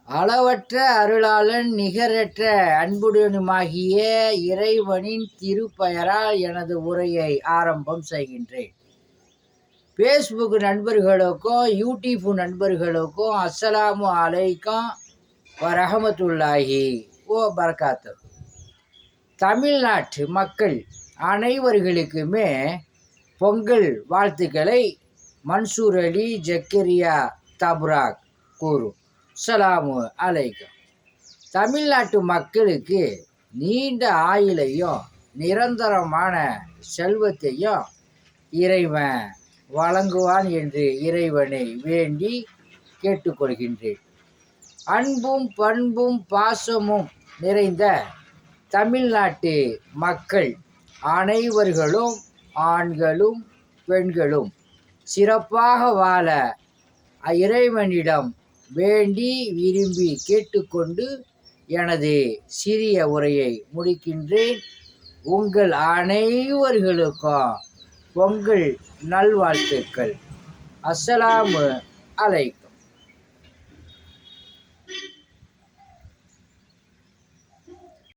அளவற்ற அருளாளன் நிகரற்ற அன்புடனுமாகிய இறைவனின் திருப்பெயரால் எனது உரையை ஆரம்பம் செய்கின்றேன். ஃபேஸ்புக் நண்பர்களுக்கும் யூடியூப் நண்பர்களுக்கும் அஸ்ஸலாமு அலைக்கும் வரஹமத்துல்லாஹி வபரகாத்து. தமிழ்நாட்டு மக்கள் அனைவர்களுக்குமே பொங்கல் வாழ்த்துக்களை மன்சூர் அலி ஜக்கரியா தப்ராக் கூறும். அஸ்ஸலாமு அலைக்கும். தமிழ்நாட்டு மக்களுக்கு நீண்ட ஆயுளையும் நிரந்தரமான செல்வத்தையும் இறைவன் வழங்குவான் என்று இறைவனை வேண்டி கேட்டுக்கொள்கின்றேன். அன்பும் பண்பும் பாசமும் நிறைந்த தமிழ்நாட்டு மக்கள் அனைவர்களும் ஆண்களும் பெண்களும் சிறப்பாக வாழ இறைவனிடம் வேண்டி விரும்பி கேட்டுக்கொண்டு எனது சிறிய உரையை முடிக்கின்றேன். உங்கள் அனைவர்களுக்கும் பொங்கல் நல்வாழ்த்துக்கள். அஸ்ஸலாமு அலைக்கும்.